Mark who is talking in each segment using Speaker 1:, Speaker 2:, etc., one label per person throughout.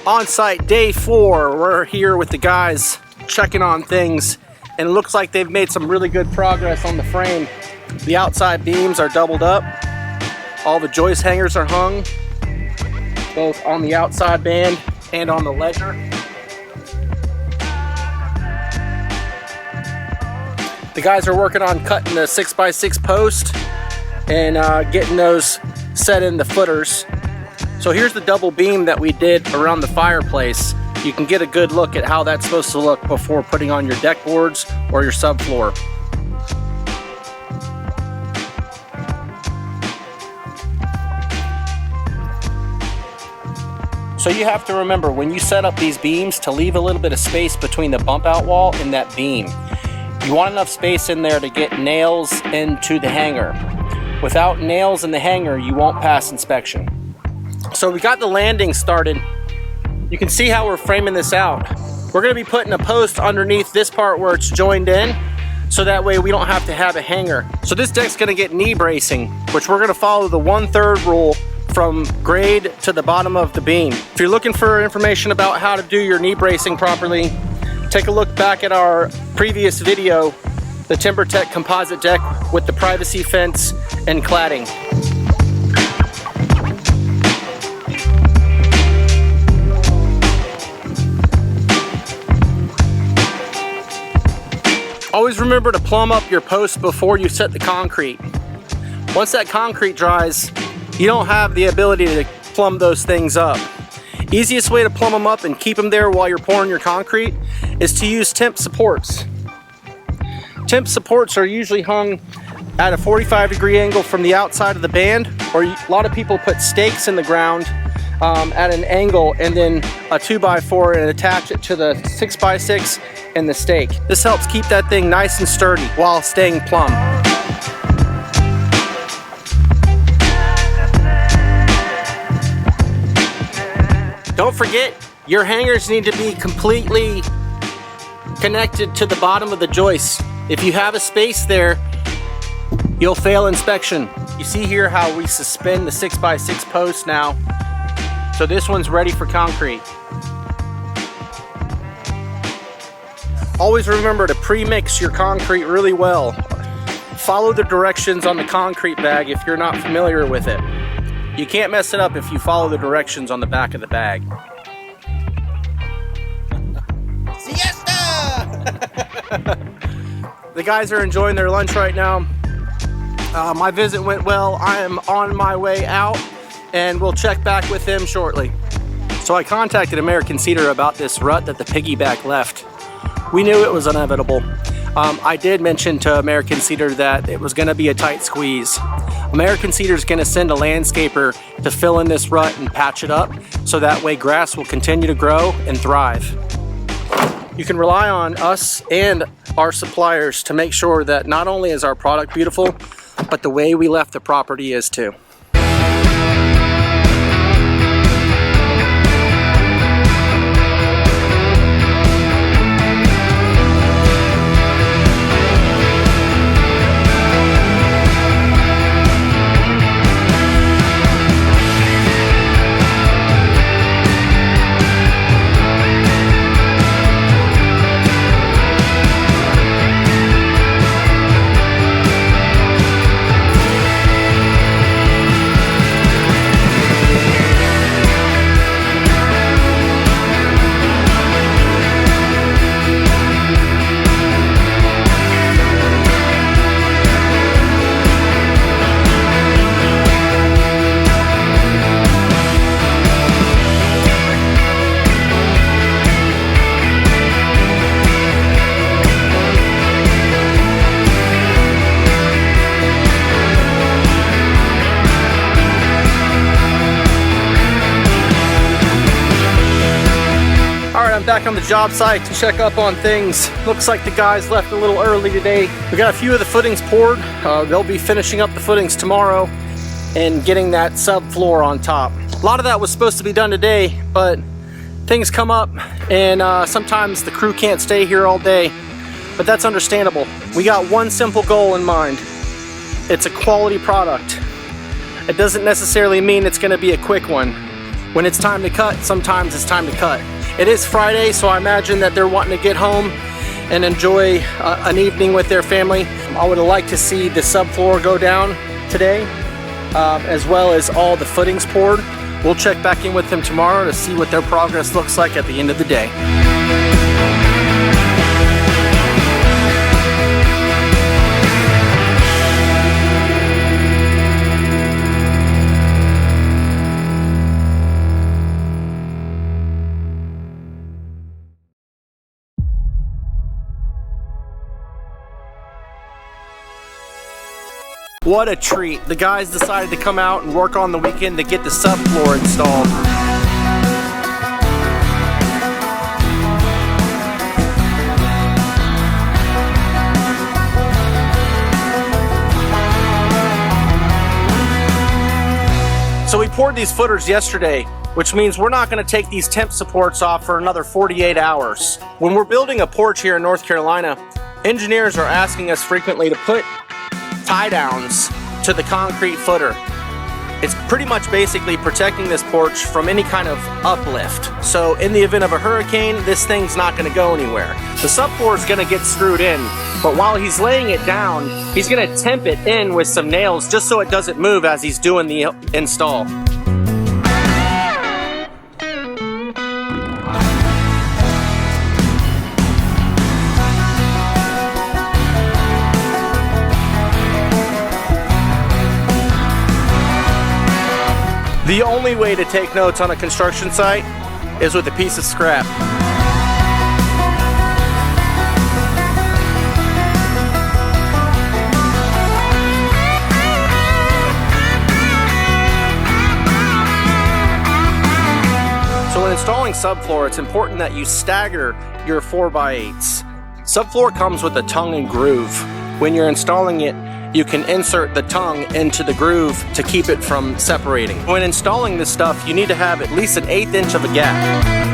Speaker 1: On site day 4, we're here with the guys checking on things, and it looks like they've made some really good progress on the frame. The outside beams are doubled up. All the joist hangers are hung, both on the outside band and on the ledger. The guys are working on cutting the 6x6 post and getting those set in the footers. So here's the double beam that we did around the fireplace. You can get a good look at how that's supposed to look before putting on your deck boards or your subfloor. So you have to remember when you set up these beams to leave a little bit of space between the bump out wall and that beam. You want enough space in there to get nails into the hanger. Without nails in the hanger, you won't pass inspection. So we got the landing started. You can see how we're framing this out. We're gonna be putting a post underneath this part where it's joined in, so that way we don't have to have a hanger. So this deck's gonna get knee bracing, which we're gonna follow the 1/3 rule from grade to the bottom of the beam. If you're looking for information about how to do your knee bracing properly, take a look back at our previous video, the TimberTech composite deck with the privacy fence and cladding. Always remember to plumb up your posts before you set the concrete. Once that concrete dries, you don't have the ability to plumb those things up. Easiest way to plumb them up and keep them there while you're pouring your concrete is to use temp supports. Temp supports are usually hung at a 45-degree angle from the outside of the band, or a lot of people put stakes in the ground at an angle and then a 2x4 and attach it to the 6x6 and the stake. This helps keep that thing nice and sturdy while staying plumb. Don't forget, your hangers need to be completely connected to the bottom of the joist. If you have a space there, you'll fail inspection. You see here how we suspend the 6x6 post now. So this one's ready for concrete. Always remember to pre-mix your concrete really well. Follow the directions on the concrete bag if you're not familiar with it. You can't mess it up if you follow the directions on the back of the bag. Siesta! The guys are enjoying their lunch right now. My visit went well. I am on my way out, and we'll check back with them shortly. So I contacted American Cedar about this rut that the piggyback left. We knew it was inevitable. I did mention to American Cedar that it was going to be a tight squeeze. American Cedar is going to send a landscaper to fill in this rut and patch it up, so that way grass will continue to grow and thrive. You can rely on us and our suppliers to make sure that not only is our product beautiful, but the way we left the property is too. Back on the job site to check up on things. Looks like the guys left a little early today. We got a few of the footings poured. They'll be finishing up the footings tomorrow and getting that subfloor on top. A lot of that was supposed to be done today, but things come up and sometimes the crew can't stay here all day, but that's understandable. We got one simple goal in mind. It's a quality product. It doesn't necessarily mean it's going to be a quick one, when it's time to cut, sometimes it's time to cut. It is Friday, so I imagine that they're wanting to get home and enjoy an evening with their family. I would like to see the subfloor go down today, as well as all the footings poured. We'll check back in with them tomorrow to see what their progress looks like at the end of the day. What a treat. The guys decided to come out and work on the weekend to get the subfloor installed. So we poured these footers yesterday, which means we're not going to take these temp supports off for another 48 hours. When we're building a porch here in North Carolina, engineers are asking us frequently to put tie downs to the concrete footer. It's pretty much basically protecting this porch from any kind of uplift. So in the event of a hurricane, this thing's not going to go anywhere. The subfloor is going to get screwed in, but while he's laying it down, he's going to temp it in with some nails just so it doesn't move as he's doing the install. The only way to take notes on a construction site is with a piece of scrap. So when installing subfloor, it's important that you stagger your 4x8s. Subfloor comes with a tongue and groove. When you're installing it, you can insert the tongue into the groove to keep it from separating. When installing this stuff, you need to have at least an 1/8 inch of a gap.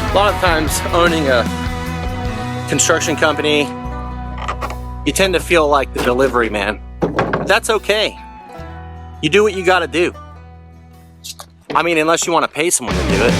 Speaker 1: A lot of times owning a construction company, you tend to feel like the delivery man. But that's okay. You do what you gotta do. I mean, unless you want to pay someone to do it.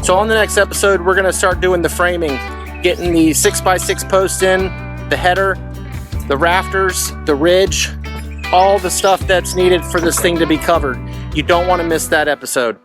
Speaker 1: So on the next episode, we're gonna start doing the framing, getting the 6x6 post in, the header, the rafters, the ridge, all the stuff that's needed for this thing to be covered. You don't want to miss that episode.